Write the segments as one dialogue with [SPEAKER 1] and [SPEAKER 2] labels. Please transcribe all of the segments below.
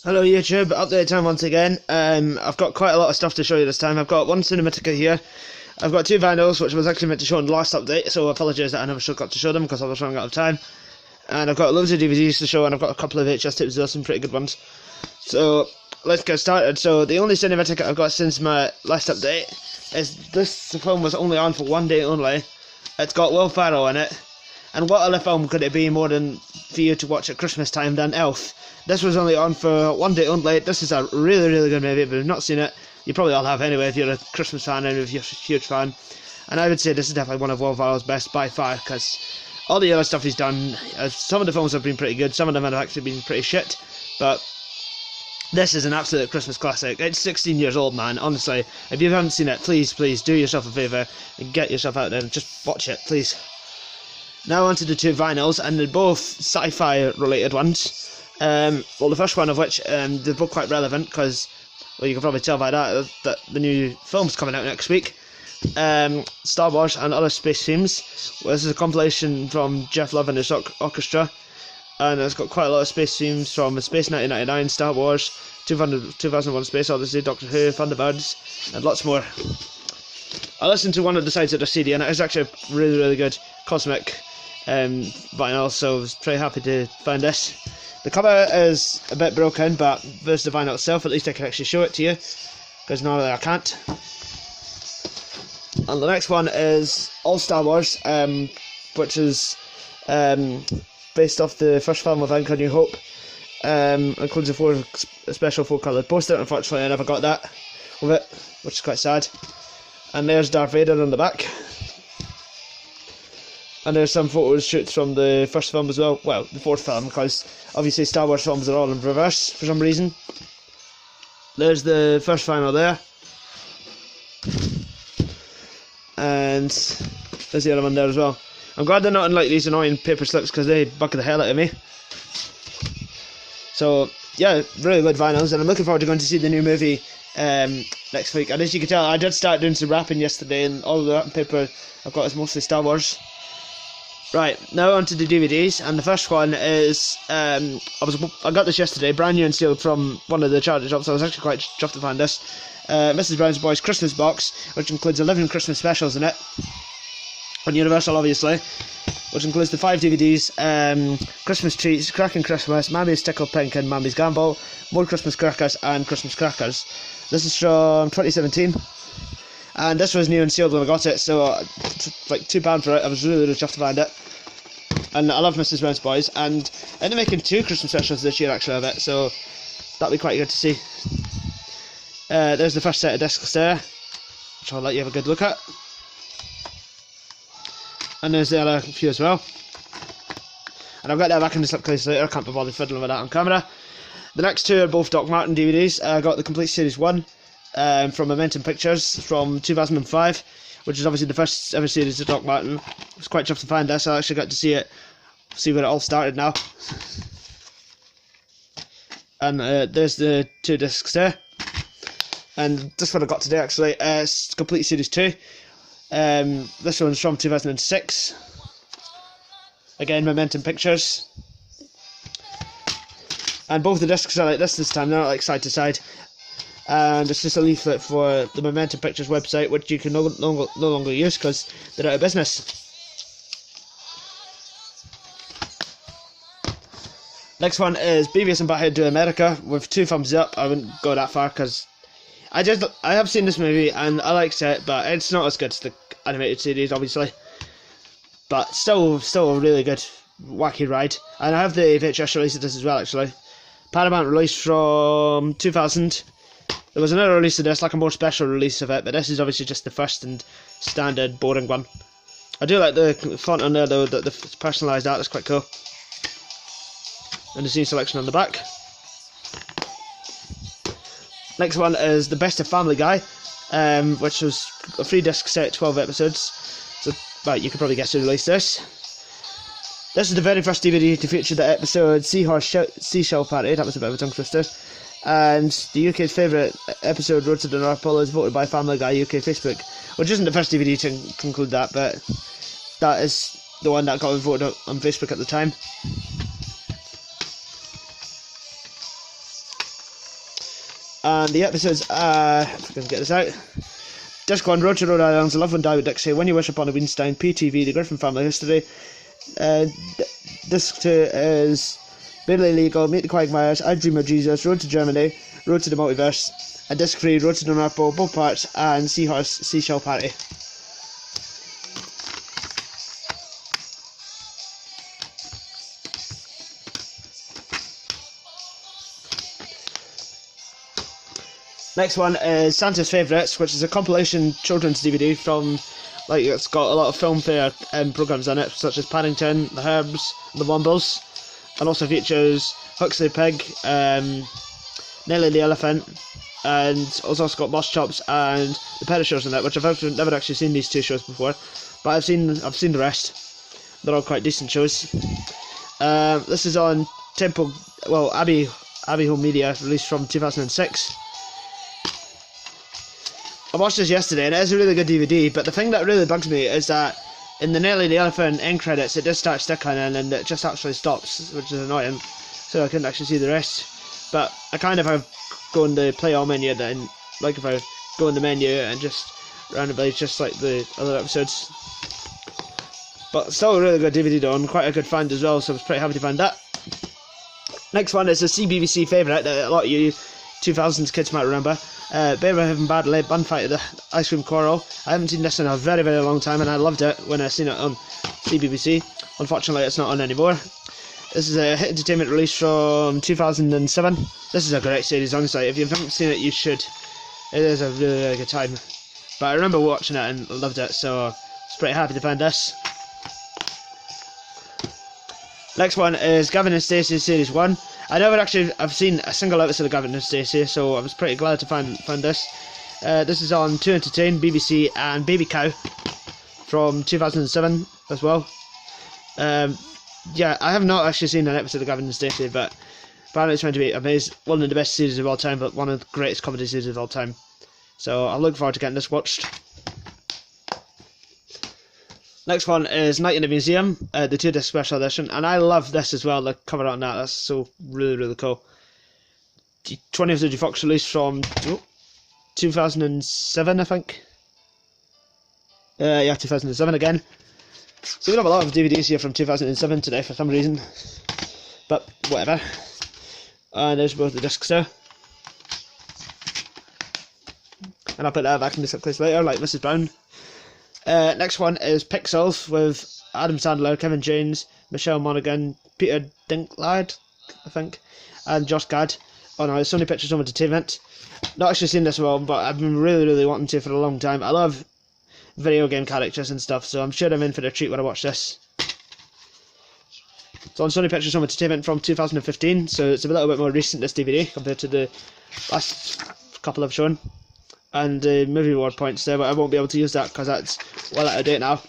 [SPEAKER 1] Hello YouTube, update time once again. I've got quite a lot of stuff to show you this time. I've got one Cinematica here. I've got two vinyls, which I was actually meant to show in the last update, so I apologise that I never got to show them because I was running out of time. And I've got loads of DVDs to show, and I've got a couple of VHS tapes as well, some pretty good ones. So let's get started. So the only Cinematica I've got since my last update is this film was only on for one day only. It's got Will Ferrell in it. And what other film could it be more than for you to watch at Christmas time than Elf? This was only on for one day only. This is a really, really good movie. If you've not seen it, you probably all have anyway if you're a Christmas fan and if you're a huge fan. And I would say this is definitely one of Will Ferrell's best by far, because all the other stuff he's done, some of the films have been pretty good, some of them have actually been pretty shit, but this is an absolute Christmas classic. It's 16 years old, man. Honestly, if you haven't seen it, please do yourself a favour and get yourself out there and just watch it, please. Now onto the two vinyls, and they're both sci-fi related ones. Well, the first one of which, they're both quite relevant because, well, you can probably tell by that the new film's coming out next week. Star Wars and Other Space Themes. Well, this is a compilation from Jeff Love and his orchestra, and it's got quite a lot of space themes from Space 1999, Star Wars, 2001 Space Odyssey, Doctor Who, Thunderbirds, and lots more. I listened to one of the sides of the CD, and it was actually really, really good cosmic vinyl, so I was pretty happy to find this. The cover is a bit broken, but there's the vinyl itself. At least I can actually show it to you, because normally I can't. And the next one is All Star Wars, which is based off the first film of Anchor New Hope. Includes a special 4-coloured poster. Unfortunately, I never got that with it, which is quite sad. And there's Darth Vader on the back. And there's some photos shoots from the first film as well. Well, the fourth film, because obviously Star Wars films are all in reverse for some reason. There's the first vinyl there. And there's the other one there as well. I'm glad they're not in like these annoying paper slips, because they bucket the hell out of me. So yeah, really good vinyls, and I'm looking forward to going to see the new movie next week. And as you can tell, I did start doing some wrapping yesterday, and all the wrapping paper I've got is mostly Star Wars. Right, now onto the DVDs, and the first one is I got this yesterday, brand new and sealed from one of the charity shops. I was actually quite chuffed to find this. Mrs. Brown's Boys Christmas box, which includes 11 Christmas specials in it, on Universal obviously, which includes the 5 DVDs, Christmas Treats, Cracking Christmas, Mammy's Tickled Pink and Mammy's Gamble, More Christmas Crackers and Christmas Crackers. This is from 2017. And this was new and sealed when I got it, so like £2 for it. I was really, really chuffed to find it. And I love Mrs. Brown's Boys, and they're making 2 Christmas specials this year actually of it, so that'll be quite good to see. There's the first set of discs there, which I'll let you have a good look at. And there's the other few as well. And I've got that back in the slipcase later, I can't be bothered fiddling with that on camera. The next 2 are both Doc Martin DVDs. I got the Complete Series 1. From Momentum Pictures from 2005, which is obviously the first ever series of Doc Martin. I was quite chuffed to find this. I actually got to see where it all started now. And there's the 2 discs there. And this one I got today actually, it's Complete Series 2. This one's from 2006. Again, Momentum Pictures. And both the discs are like this time, they're not like side to side. And it's just a leaflet for the Momentum Pictures website, which you can no longer use because they're out of business. Next one is Beavis and Butthead Do America with 2 thumbs up. I wouldn't go that far because I have seen this movie and I liked it, but it's not as good as the animated series, obviously. But still a really good wacky ride. And I have the VHS release of this as well, actually. Paramount release from 2000. There was another release of this, like a more special release of it, but this is obviously just the first and standard boring one. I do like the font on there though, the personalised art, that's quite cool. And the scene selection on the back. Next one is The Best of Family Guy, which was a 3-disc set, 12 episodes. So, right, you can probably guess who released this. This is the very first DVD to feature the episode Seashell Party, that was a bit of a tongue twister. And the UK's favourite episode, Road to the North Pole, is voted by Family Guy UK Facebook, which isn't the first DVD to conclude that, but that is the one that got voted on Facebook at the time. And the episodes are, if I can get this out, Disc 1, Road to Rhode Island, Love and Die with Dixie, When You Wish Upon a Weinstein, PTV, The Griffin Family History. Disc 2 is Barely Legal, Meet the Quagmires, I Dream of Jesus, Road to Germany, Road to the Multiverse. And Disc 3, Road to the North Pole, both parts, and Seahorse Seashell Party. Next one is Santa's Favourites, which is a compilation children's DVD from, like, it's got a lot of filmfare programmes on it, such as Paddington, The Herbs, The Wombles, and also features Huxley the Pig, Nelly the Elephant, and also got Boss Chops and The Pet Shows in it, which I've never actually seen these two shows before, but I've seen the rest. They're all quite decent shows. This is on Abbey Home Media, released from 2006. I watched this yesterday and it is a really good DVD, but the thing that really bugs me is that in the Nelly the Elephant end credits it does start sticking and then it just actually stops, which is annoying, so I couldn't actually see the rest. But I kind of have go in the play all menu then, like if I go in the menu and just randomly just like the other episodes. But still a really good DVD though, and quite a good find as well, so I was pretty happy to find that. Next one is a CBBC favourite that a lot of you 2000s kids might remember. Bear Heaven Badly, Bunfight of the Ice Cream Coral. I haven't seen this in a very, very long time and I loved it when I seen it on CBBC. Unfortunately it's not on anymore. This is a hit entertainment release from 2007. This is a great series, honestly. If you haven't seen it, you should. It is a really, really good time. But I remember watching it and loved it, so I was pretty happy to find this. Next one is Gavin and Stacey Series 1. I've seen a single episode of Gavin and Stacey, so I was pretty glad to find this. This is on 2 Entertain, BBC and Baby Cow from 2007 as well. Yeah, I have not actually seen an episode of Gavin and Stacey, but apparently it's meant to be amazing. One of the best series of all time, but one of the greatest comedy series of all time. So I look forward to getting this watched. Next one is Night in the Museum, the 2-disc special edition, and I love this as well, the cover on that, that's so really, really cool. 20th Century Fox release from 2007, I think. Yeah, 2007 again. So we have a lot of DVDs here from 2007 today for some reason, but whatever. And there's both the discs there. And I'll put that back in the place later, like Mrs. Brown. Next one is Pixels with Adam Sandler, Kevin James, Michelle Monaghan, Peter Dinklage, I think, and Josh Gad. Oh no, it's Sony Pictures Home Entertainment. Not actually seen this one, but I've been really, really wanting to for a long time. I love video game characters and stuff, so I'm sure I'm in for a treat when I watch this. It's on Sony Pictures Home Entertainment from 2015, so it's a little bit more recent, this DVD, compared to the last couple I've shown. And movie reward points there, but I won't be able to use that because that's well out of date now.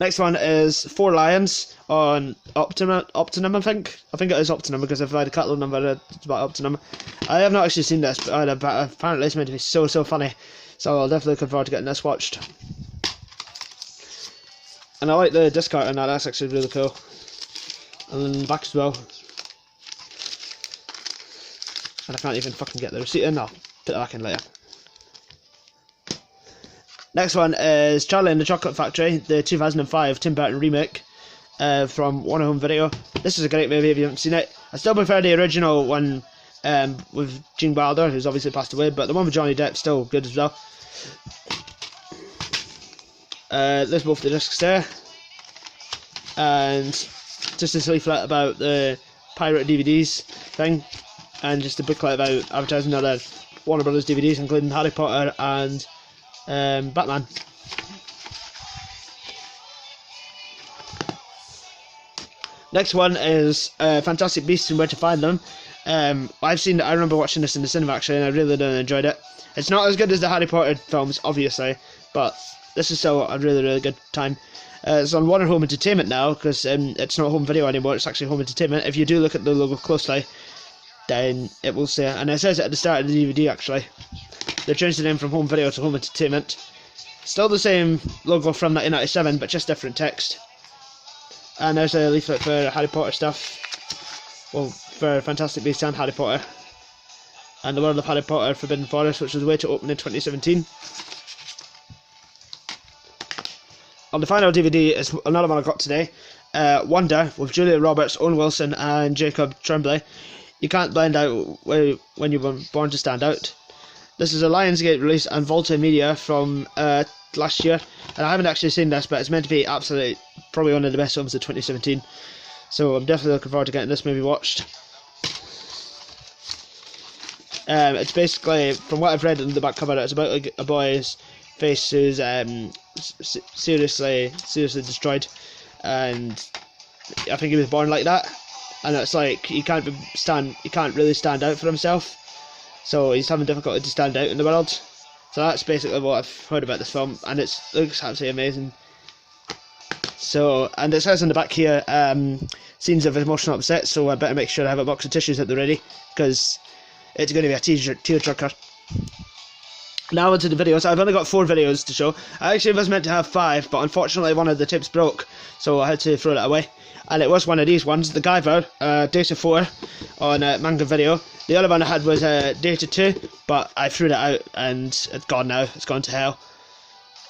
[SPEAKER 1] Next one is Four Lions on Optimum, I think. I think it is Optimum because I've had a catalog number, it's about Optimum. I have not actually seen this, but apparently it's meant to be so funny. So I'll definitely look forward to getting this watched. And I like the disc art on that, that's actually really cool. And then back as well. And I can't even fucking get the receipt in, I'll put it back in later. Next one is Charlie and the Chocolate Factory, the 2005 Tim Burton remake from Warner Home Video. This is a great movie if you haven't seen it. I still prefer the original one with Gene Wilder, who's obviously passed away, but the one with Johnny Depp's still good as well. There's both the discs there. And just this leaflet about the pirate DVDs thing. And just a booklet about advertising other Warner Brothers DVDs, including Harry Potter and Batman. Next one is Fantastic Beasts and Where to Find Them. I remember watching this in the cinema actually, and I really enjoyed it. It's not as good as the Harry Potter films, obviously, but this is still a really good time. It's on Warner Home Entertainment now, because it's not home video anymore, it's actually home entertainment. If you do look at the logo closely, then it will say, and it says it at the start of the DVD actually, they changed the name from home video to home entertainment. Still the same logo from 1997, but just different text. And there's a leaflet for Harry Potter stuff. well, for Fantastic Beasts and Harry Potter, and the World of Harry Potter Forbidden Forest, which was way to open in 2017. On the final DVD is another one I got today, Wonder, with Julia Roberts, Owen Wilson and Jacob Tremblay. You can't blend out when you were born to stand out. This is a Lionsgate release and Volta Media from last year, and I haven't actually seen this, but it's meant to be absolutely probably one of the best films of 2017. So I'm definitely looking forward to getting this movie watched. It's basically, from what I've read in the back cover, it's about like a boy's face who's seriously destroyed, and I think he was born like that, and it's like he can't really stand out for himself, so he's having difficulty to stand out in the world. So that's basically what I've heard about this film, and it looks absolutely amazing. So, and it says in the back here, scenes of emotional upset, so I better make sure I have a box of tissues at the ready, because it's going to be a tearjerker. Now onto the videos. I've only got 4 videos to show. I actually was meant to have 5, but unfortunately one of the tapes broke, so I had to throw that away. And it was one of these ones, the Guyver, Data 4 on Manga Video. The other one I had was Data 2, but I threw that out and it's gone now. It's gone to hell.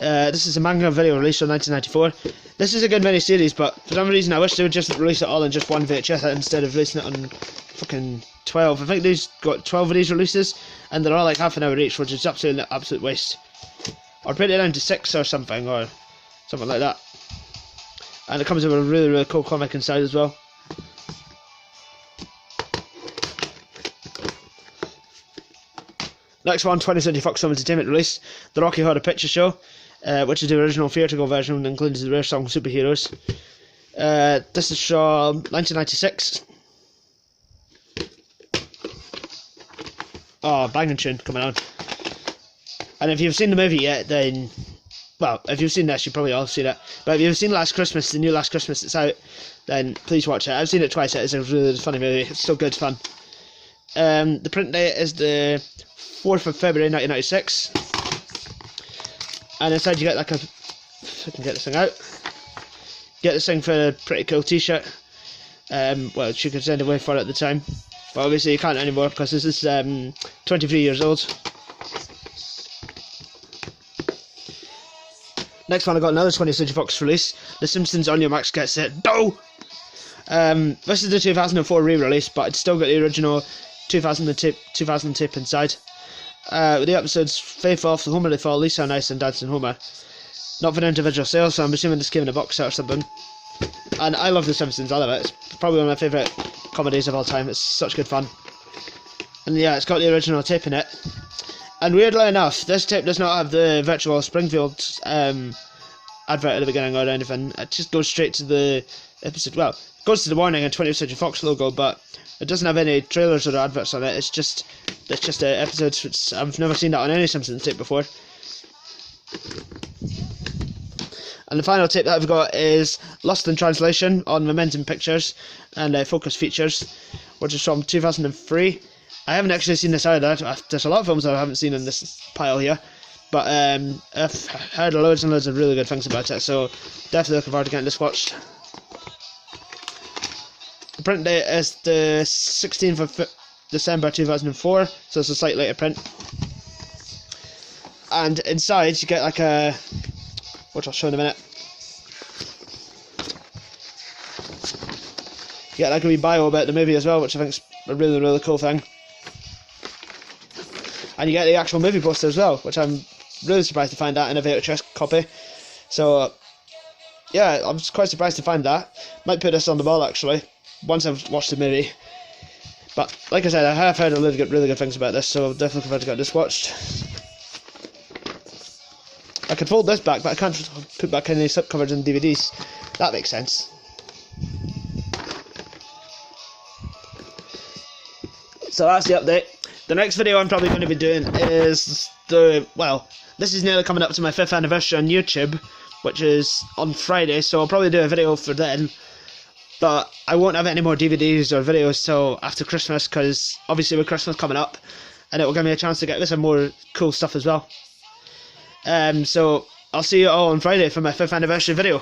[SPEAKER 1] This is a Manga Video release from 1994. This is a good mini-series, but for some reason I wish they would just release it all in just one VHS instead of releasing it on fucking 12. I think they've got 12 of these releases, and they're all like half an hour each, which is absolute waste. Or put it down to 6 or something like that. And it comes with a really cool comic inside as well. Next one, 20th Century Fox Film Entertainment release, The Rocky Horror Picture Show, which is the original theatrical version and includes the rare song Superheroes. This is from 1996. Oh, banging tune coming on. And if you've seen the movie yet, then, well, if you've seen this, you probably all seen it. But if you've seen Last Christmas, the new Last Christmas that's out, then please watch it. I've seen it twice. It's a really funny movie. It's still good fun. The print date is the 4th of February 1996. And inside you get like a, if I can get this thing out, get this thing for a pretty cool t-shirt. Well, she could send away for it at the time, but obviously you can't anymore because this is 23 years old. Next one, I got another 20th Century Fox release, The Simpsons On Your Marks Get Set, Go! This is the 2004 re-release, but it's still got the original 2000 tape inside. With the episodes Faith Off, The Homer They Fall, Lisa on Ice and Dancing Homer. Not for individual sales, so I'm assuming this came in a box set or something. And I love The Simpsons, I love it. It's probably one of my favourite comedies of all time. It's such good fun. And yeah, it's got the original tape in it. And weirdly enough, this tape does not have the virtual Springfield advert at the beginning or anything. It just goes straight to the episode. Well, it goes to the warning and 20th Century Fox logo, but it doesn't have any trailers or adverts on it. It's just episodes. Which I've never seen that on any Simpsons tape before. And the final tape that I've got is Lost in Translation on Momentum Pictures and Focus Features, which is from 2003. I haven't actually seen this either. There's a lot of films that I haven't seen in this pile here, but I've heard loads and loads of really good things about it, so definitely looking forward to getting this watched. The print date is the 16th of December 2004, so it's a slightly later print. And inside you get like a, which I'll show in a minute. You get like a wee bio about the movie as well, which I think is a really cool thing. And you get the actual movie poster as well, which I'm really surprised to find that in a VHS copy. So yeah, I'm quite surprised to find that. Might put this on the wall actually, once I've watched the movie. But like I said, I have heard really good things about this, so I'm definitely looking forward to get this watched. I can fold this back, but I can't put back any slipcovers and DVDs. That makes sense. So that's the update. The next video I'm probably going to be doing is this is nearly coming up to my 5th anniversary on YouTube, which is on Friday, so I'll probably do a video for then. But I won't have any more DVDs or videos till after Christmas, because obviously with Christmas coming up, and it will give me a chance to get some more cool stuff as well. So I'll see you all on Friday for my 5th anniversary video.